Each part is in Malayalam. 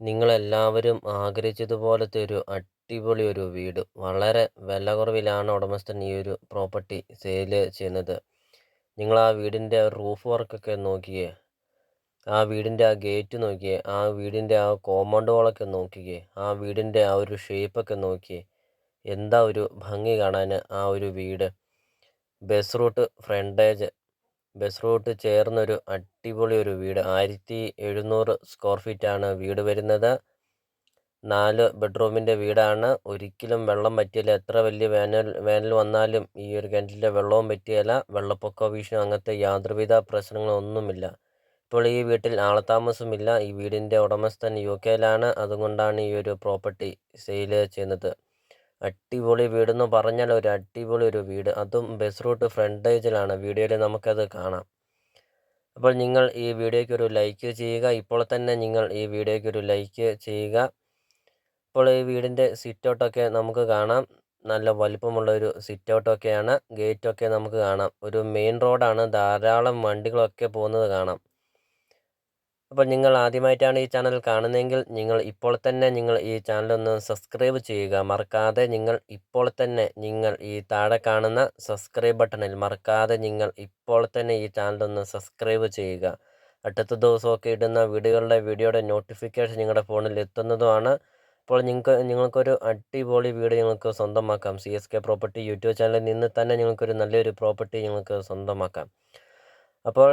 നിങ്ങളെല്ലാവരും ആഗ്രഹിച്ചതുപോലത്തെ ഒരു അടിപൊളി ഒരു വീട് വളരെ വില കുറവിലാണ് ഉടമസ്ഥൻ ഈ ഒരു പ്രോപ്പർട്ടി സെയില് ചെയ്യുന്നത്. നിങ്ങൾ ആ വീടിൻ്റെ റൂഫ് വർക്കൊക്കെ നോക്കിയേ, ആ വീടിൻ്റെ ആ ഗേറ്റ് നോക്കിയേ, ആ വീടിൻ്റെ ആ കോമ്പൗണ്ട് വാളൊക്കെ നോക്കിക്കേ, ആ വീടിൻ്റെ ആ ഒരു ഷേപ്പൊക്കെ നോക്കിയേ, എന്താ ഒരു ഭംഗി കാണാൻ ആ ഒരു വീട്. Bus route frontage, bus route ചേർന്നൊരു അടിപൊളി ഒരു വീട്. 1700 സ്ക്വയർ ഫീറ്റാണ് വീട് വരുന്നത്. 4 ബെഡ്റൂമിൻ്റെ വീടാണ്. ഒരിക്കലും വെള്ളം പറ്റില്ല. എത്ര വലിയ വേനൽ വന്നാലും ഈ ഒരു കിണറ്റിലെ വെള്ളവും പറ്റിയല്ല. വെള്ളപ്പൊക്ക ഭീഷണി അങ്ങനത്തെ യാതൊരുവിധ പ്രശ്നങ്ങളൊന്നുമില്ല. ഇപ്പോൾ ഈ വീട്ടിൽ ആളത്താമസമില്ല. ഈ വീടിൻ്റെ ഉടമസ്ഥൻ UK-യിലാണ്. അതുകൊണ്ടാണ് ഈ ഒരു പ്രോപ്പർട്ടി സെയില് ചെയ്യുന്നത്. അടിപൊളി വീടെന്ന് പറഞ്ഞാൽ ഒരു അടിപൊളി ഒരു വീട്, അതും ബസ് റൂട്ട് ഫ്രണ്ടേജിലാണ്. വീഡിയോയിൽ നമുക്കത് കാണാം. അപ്പോൾ നിങ്ങൾ ഈ വീഡിയോയ്ക്ക് ഒരു ലൈക്ക് ചെയ്യുക. ഇപ്പോൾ തന്നെ നിങ്ങൾ ഈ വീഡിയോയ്ക്ക് ഒരു ലൈക്ക് ചെയ്യുക. ഇപ്പോൾ ഈ വീടിൻ്റെ സിറ്റ് ഔട്ടൊക്കെ നമുക്ക് കാണാം. നല്ല വലിപ്പമുള്ള ഒരു സിറ്റ് ഔട്ടൊക്കെയാണ്. ഗേറ്റൊക്കെ നമുക്ക് കാണാം. ഒരു മെയിൻ റോഡാണ്. ധാരാളം വണ്ടികളൊക്കെ പോകുന്നത് കാണാം. അപ്പോൾ നിങ്ങൾ ആദ്യമായിട്ടാണ് ഈ ചാനൽ കാണുന്നതെങ്കിൽ ഇപ്പോൾ തന്നെ ഈ ചാനലൊന്ന് സബ്സ്ക്രൈബ് ചെയ്യുക. മറക്കാതെ ഇപ്പോൾ തന്നെ ഈ താഴെ കാണുന്ന സബ്സ്ക്രൈബ് ബട്ടണിൽ മറക്കാതെ ഇപ്പോൾ തന്നെ ഈ ചാനലൊന്ന് സബ്സ്ക്രൈബ് ചെയ്യുക. അടുത്ത ദിവസമൊക്കെ ഇടുന്ന വീഡിയോയുടെ നോട്ടിഫിക്കേഷൻ നിങ്ങളുടെ ഫോണിൽ എത്തുന്നതുമാണ്. അപ്പോൾ നിങ്ങൾക്കൊരു അടിപൊളി വീട് നിങ്ങൾക്ക് സ്വന്തമാക്കാം. CSK പ്രോപ്പർട്ടി യൂട്യൂബ് ചാനലിൽ നിന്ന് തന്നെ നിങ്ങൾക്കൊരു നല്ലൊരു പ്രോപ്പർട്ടി നിങ്ങൾക്ക് സ്വന്തമാക്കാം. അപ്പോൾ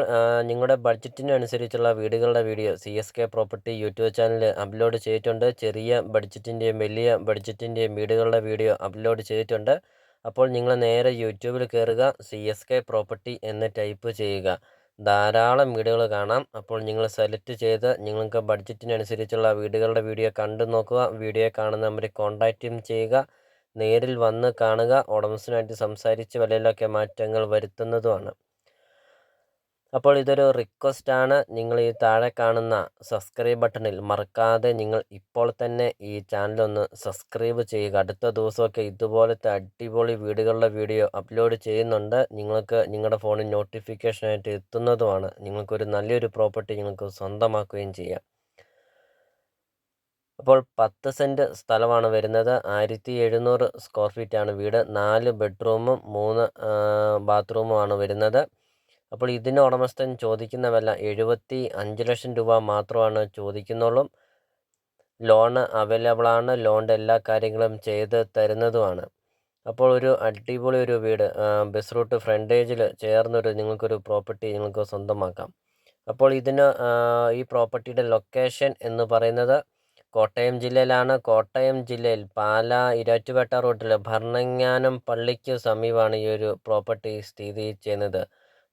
നിങ്ങളുടെ ബഡ്ജറ്റിനനുസരിച്ചുള്ള വീടുകളുടെ വീഡിയോ CSK പ്രോപ്പർട്ടി യൂട്യൂബ് ചാനലിൽ അപ്ലോഡ് ചെയ്തിട്ടുണ്ട്. ചെറിയ ബഡ്ജറ്റിൻ്റെയും വലിയ ബഡ്ജറ്റിൻ്റെയും വീടുകളുടെ വീഡിയോ അപ്ലോഡ് ചെയ്തിട്ടുണ്ട്. അപ്പോൾ നിങ്ങൾ നേരെ യൂട്യൂബിൽ കയറുക, CSK പ്രോപ്പർട്ടി എന്ന് ടൈപ്പ് ചെയ്യുക. ധാരാളം വീടുകൾ കാണാം. അപ്പോൾ നിങ്ങൾ സെലക്ട് ചെയ്ത് നിങ്ങൾക്ക് ബഡ്ജറ്റിനനുസരിച്ചുള്ള വീടുകളുടെ വീഡിയോ കണ്ടു നോക്കുക. വീഡിയോ കാണുന്ന നമ്പറിൽ കോൺടാക്റ്റും ചെയ്യുക. നേരിൽ വന്ന് കാണുക. ഉടമസ്ഥനുമായിട്ട് സംസാരിച്ച് വിലയിലൊക്കെ മാറ്റങ്ങൾ വരുത്തുന്നതുമാണ്. അപ്പോൾ ഇതൊരു റിക്വസ്റ്റാണ്. നിങ്ങൾ ഈ താഴെ കാണുന്ന സബ്സ്ക്രൈബ് ബട്ടണിൽ മറക്കാതെ ഇപ്പോൾ തന്നെ ഈ ചാനലൊന്ന് സബ്സ്ക്രൈബ് ചെയ്യുക. അടുത്ത ദിവസമൊക്കെ ഇതുപോലത്തെ അടിപൊളി വീടുകളുടെ വീഡിയോ അപ്ലോഡ് ചെയ്യുന്നുണ്ട്. നിങ്ങൾക്ക് നിങ്ങളുടെ ഫോണിൽ നോട്ടിഫിക്കേഷനായിട്ട് എത്തുന്നതുമാണ്. നിങ്ങൾക്കൊരു നല്ലൊരു പ്രോപ്പർട്ടി നിങ്ങൾക്ക് സ്വന്തമാക്കുകയും ചെയ്യാം. അപ്പോൾ 10 സെൻറ്റ് സ്ഥലമാണ് വരുന്നത്. 1700 സ്ക്വയർ ഫീറ്റാണ് വീട്. 4 ബെഡ്റൂമും 3 ബാത്റൂമുമാണ് വരുന്നത്. അപ്പോൾ ഇതിന് ഉടമസ്ഥൻ ചോദിക്കുന്ന വില 75 ലക്ഷം രൂപ മാത്രമാണ് ചോദിക്കുന്നുള്ളൂ. ലോണ് അവൈലബിൾ ആണ്. ലോണിൻ്റെ എല്ലാ കാര്യങ്ങളും ചെയ്ത് തരുന്നതുമാണ്. അപ്പോൾ ഒരു അടിപൊളി ഒരു വീട് ബസ് റൂട്ട് ഫ്രണ്ടേജിൽ ചേർന്നൊരു നിങ്ങൾക്കൊരു പ്രോപ്പർട്ടി നിങ്ങൾക്ക് സ്വന്തമാക്കാം. അപ്പോൾ ഇതിന് ഈ പ്രോപ്പർട്ടിയുടെ ലൊക്കേഷൻ എന്ന് പറയുന്നത് കോട്ടയം ജില്ലയിലാണ്. കോട്ടയം ജില്ലയിൽ പാലാ ഇരാറ്റുപേട്ട റൂട്ടിൽ ഭരണങ്ങാനം പള്ളിക്ക് സമീപമാണ് ഈ ഒരു പ്രോപ്പർട്ടി സ്ഥിതി ചെയ്യുന്നത്.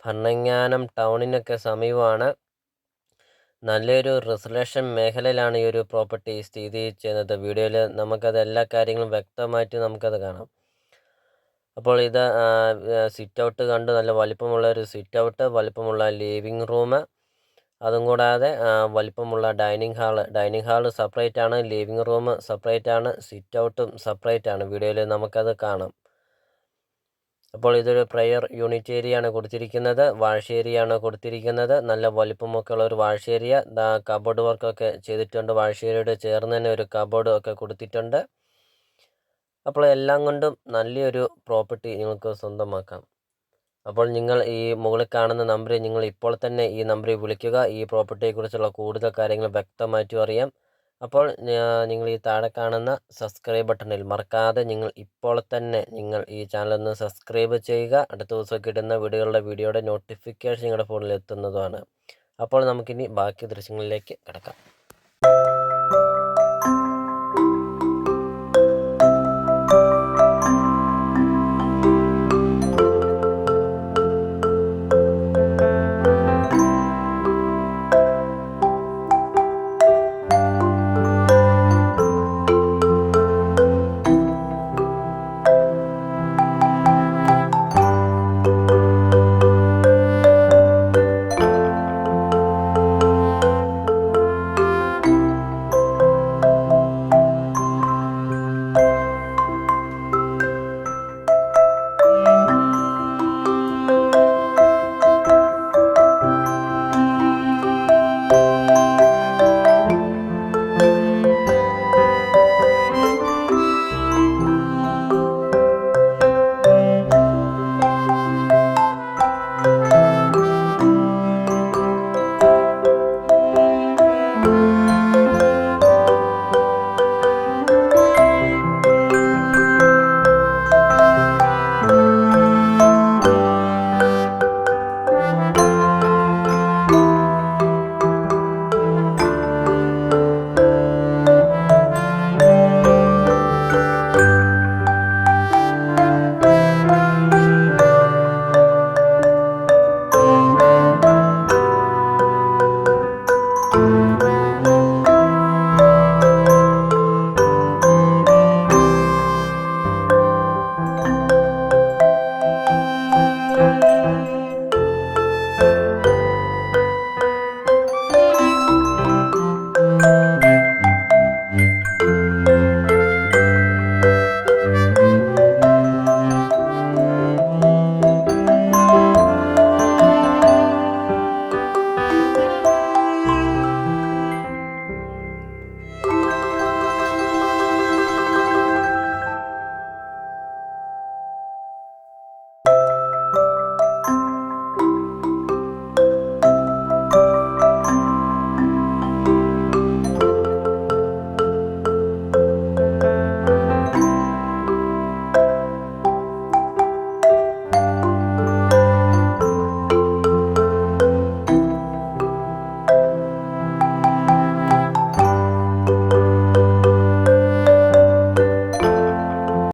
ഭരണങ്ങാനം ടൗണിനൊക്കെ സമീപമാണ്. നല്ലൊരു റെസിഡൻഷ്യൽ മേഖലയിലാണ് ഈ ഒരു പ്രോപ്പർട്ടി സ്ഥിതി ചെയ്യുന്നത്. വീഡിയോയിൽ നമുക്കത് എല്ലാ കാര്യങ്ങളും വ്യക്തമായിട്ട് നമുക്കത് കാണാം. അപ്പോൾ ഇത് സിറ്റ് ഔട്ട് കണ്ട് നല്ല വലിപ്പമുള്ള ഒരു സിറ്റ് ഔട്ട്, വലിപ്പമുള്ള ലിവിങ് റൂം, അതും കൂടാതെ വലിപ്പമുള്ള ഡൈനിങ് ഹാള് സെപ്പറേറ്റ് ആണ്, ലിവിങ് റൂം സെപ്പറേറ്റ് ആണ്, സിറ്റ് ഔട്ടും സെപ്പറേറ്റ് ആണ്. വീഡിയോയിൽ നമുക്കത് കാണാം. അപ്പോൾ ഇതൊരു പ്രയർ യൂണിറ്റ് ഏരിയയാണ് കൊടുത്തിരിക്കുന്നത്. വാഷ് ഏരിയയാണ് കൊടുത്തിരിക്കുന്നത്. നല്ല വലിപ്പമൊക്കെ ഉള്ള ഒരു വാഷ് ഏരിയ. കബോർഡ് വർക്കൊക്കെ ചെയ്തിട്ടുണ്ട്. വാഷ് ഏരിയയോട് ചേർന്ന് തന്നെ ഒരു കബോർഡ് ഒക്കെ കൊടുത്തിട്ടുണ്ട്. അപ്പോൾ എല്ലാം കൊണ്ടും നല്ലൊരു പ്രോപ്പർട്ടി നിങ്ങൾക്ക് സ്വന്തമാക്കാം. അപ്പോൾ നിങ്ങൾ ഈ മുകളിൽ കാണുന്ന നമ്പറിൽ ഇപ്പോൾ തന്നെ ഈ നമ്പറിൽ വിളിക്കുക. ഈ പ്രോപ്പർട്ടിയെക്കുറിച്ചുള്ള കൂടുതൽ കാര്യങ്ങൾ വ്യക്തമായിട്ടും അറിയാം. അപ്പോൾ നിങ്ങൾ ഈ താഴെ കാണുന്ന സബ്സ്ക്രൈബ് ബട്ടണിൽ മറക്കാതെ ഇപ്പോൾ തന്നെ ഈ ചാനലൊന്ന് സബ്സ്ക്രൈബ് ചെയ്യുക. അടുത്ത ദിവസമൊക്കെ ഇടുന്ന വീഡിയോയുടെ നോട്ടിഫിക്കേഷൻ നിങ്ങളുടെ ഫോണിൽ എത്തുന്നതുമാണ്. അപ്പോൾ നമുക്കിനി ബാക്കി ദൃശ്യങ്ങളിലേക്ക് കിടക്കാം.